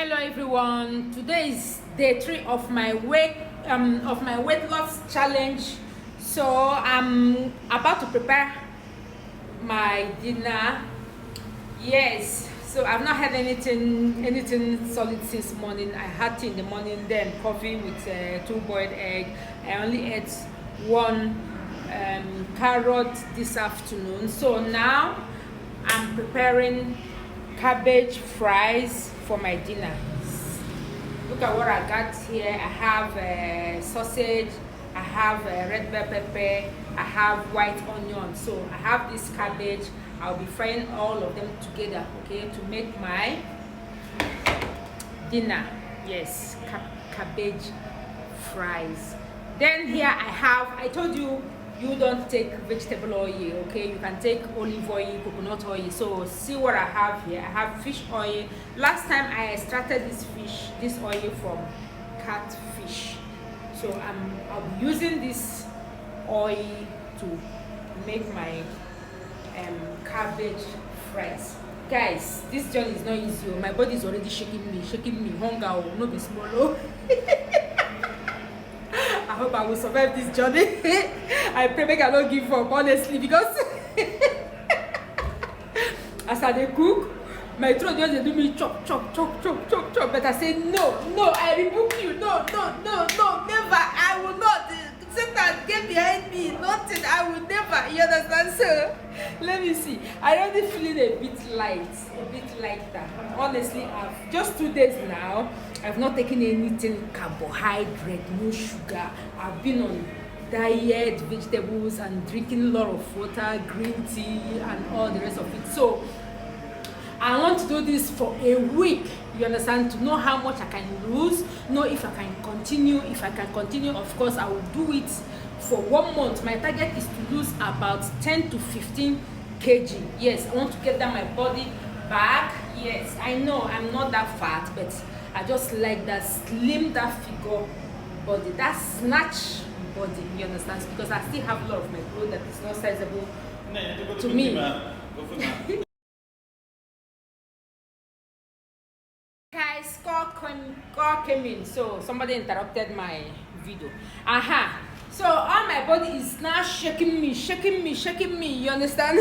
Hello everyone. Today is day 3 of my weight loss challenge. So I'm about to prepare my dinner. Yes. So I've not had anything solid since morning. I had tea in the morning, then coffee with 2 boiled eggs. I only ate one carrot this afternoon. So now I'm preparing cabbage fries for my dinner. Look at what I got here. I have sausage, I have red bell pepper, I have white onion. So I have this cabbage. I'll be frying all of them together, okay, to make my dinner. Yes, cabbage fries. Then here I told you don't take vegetable oil, okay? You can take olive oil, coconut oil. So see what I have here. I have fish oil. Last time I extracted this oil from catfish. So I'll be using this oil to make my cabbage fries. Guys, this journey is not easy. My body is already shaking me. Hunger, no be small. I hope I will survive this journey. I pray make I don't give up, honestly, because as I dey cook, my throat just dey do me chop. But I say no, I rebuke you. No, never. I will not. Satan, get behind me. Nothing. I will never. You understand, sir? Let me see. I already feeling a bit lighter. Honestly, I've just 2 days now. I've not taken anything carbohydrate, no sugar. I've been on diet, vegetables, and drinking a lot of water, green tea, and all the rest of it. So I want to do this for a week. You understand? To know how much I can lose, know if I can continue. If I can continue, of course, I will do it for 1 month. My target is to lose about 10 to 15 kg. Yes, I want to get down my body back. Yes, I know I'm not that fat, but I just like that slim, that figure body, that snatch body. You understand? Because I still have a lot of my clothes that is not sizable to me. Guys, call came in, so somebody interrupted my video. So all my body is now shaking me. You understand?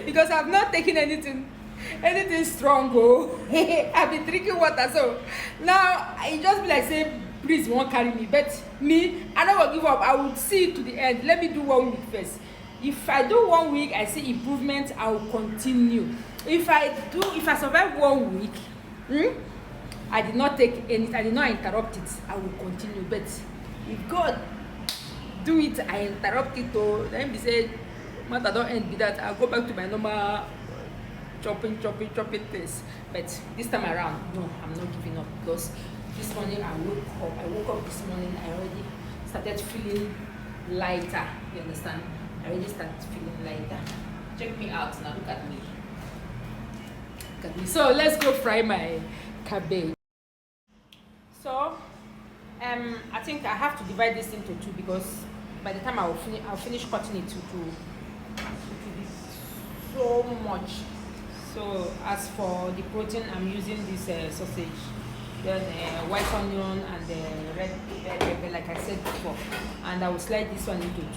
Because I've not taken anything strong. I've been drinking water, so now it just be like say breeze won't carry me. But me, I don't give up. I will see it to the end. Let me do 1 week first. If I do 1 week, I see improvement, I will continue. If I survive 1 week, I did not interrupt it, I will continue. But if God do it, I interrupt it, then be said matter don't end with that. I'll go back to my normal chopping things. But this time around, no, I'm not giving up, because this morning I woke up this morning, I already started feeling lighter. You understand? I already started feeling lighter. Check me out now. Look at me. So let's go fry my cabbage. So I think I have to divide this into 2, because by the time I'll finish cutting it to be so much. So as for the protein, I'm using this sausage, then white onion and red pepper, like I said before, and I will slide this one into 2.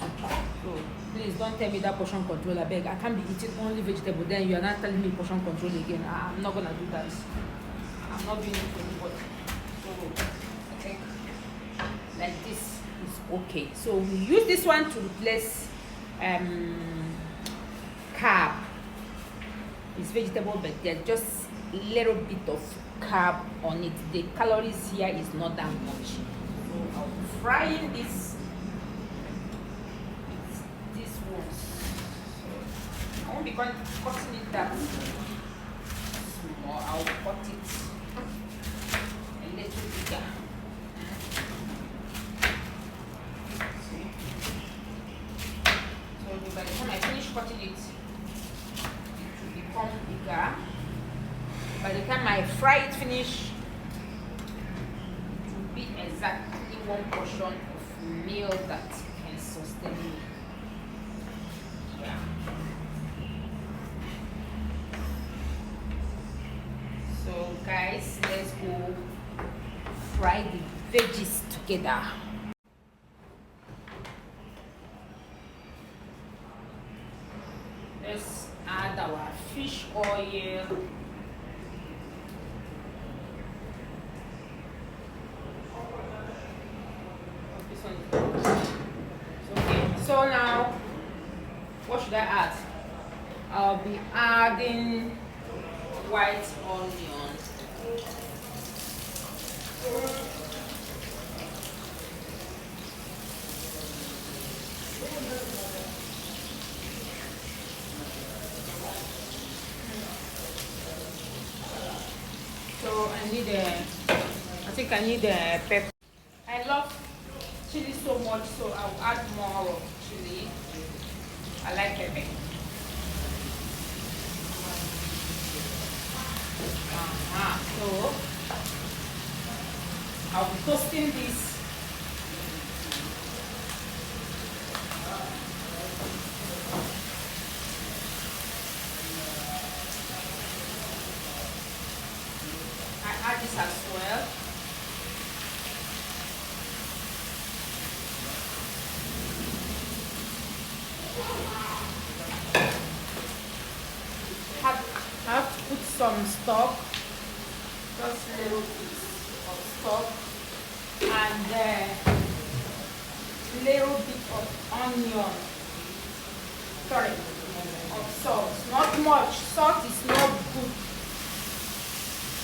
So please don't tell me that portion control. I beg. I can't be eating only vegetable, then you are not telling me portion control again. I'm not gonna do that. I'm not doing it for anybody. So I think like this is okay. So we use this one to replace carb. It's vegetable, but there's just a little bit of carb on it. The calories here is not that much. So I'm frying this ones. So I won't be cutting it that small. I'll cut it a little bigger. So by the time I finish cutting it, become bigger. By the time I fry it finish, it will be exactly 1 portion of meal that can sustain me. Yeah. So guys, let's go fry the veggies together. Let's add our fish oil. This one is okay. So now, what should I add? I'll be adding white onion. So I think I need a pepper. I love chili so much, so I'll add more of chili. I like pepper. So I'll be toasting this. I add this as well. I have to put some stock, just a little bit of stock, and a little bit of onion. Sorry, of salt. Not much. Salt is not good.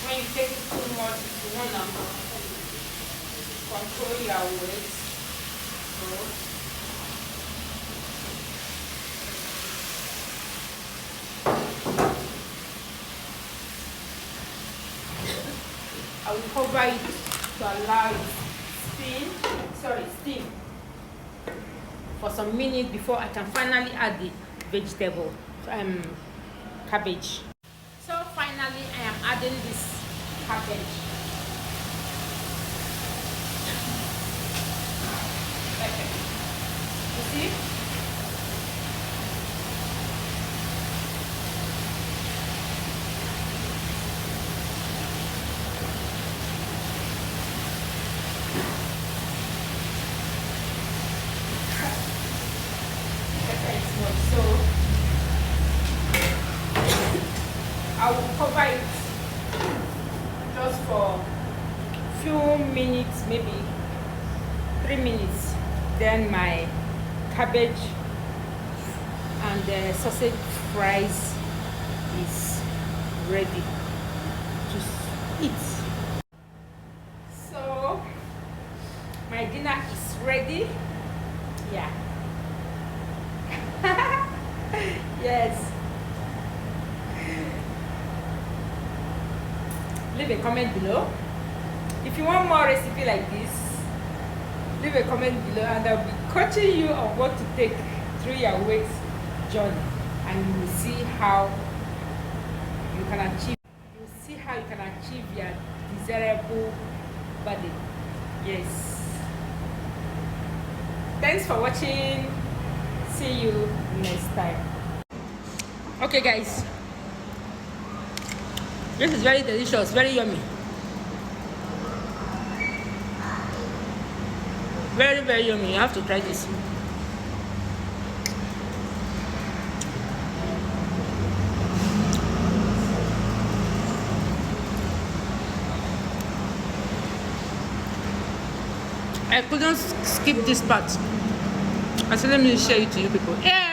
When you take it too much, you wanna control your weight. So, I will cover it to allow it steam for some minutes before I can finally add the vegetable, cabbage. So finally I am adding this cabbage. Perfect. You see? So I will cover it just for a few minutes, maybe 3 minutes. Then my cabbage and the sausage fries is ready to eat. So my dinner is ready. Yeah. Yes. Leave a comment below. If you want more recipe like this, leave a comment below and I'll be coaching you on what to take through your weight journey, and you will see how you can achieve your desirable body. Yes. Thanks for watching. See you next time. Okay guys, this is very delicious, very yummy, very very yummy. You have to try this. I couldn't skip this part. I said let me share it to you people. Yeah.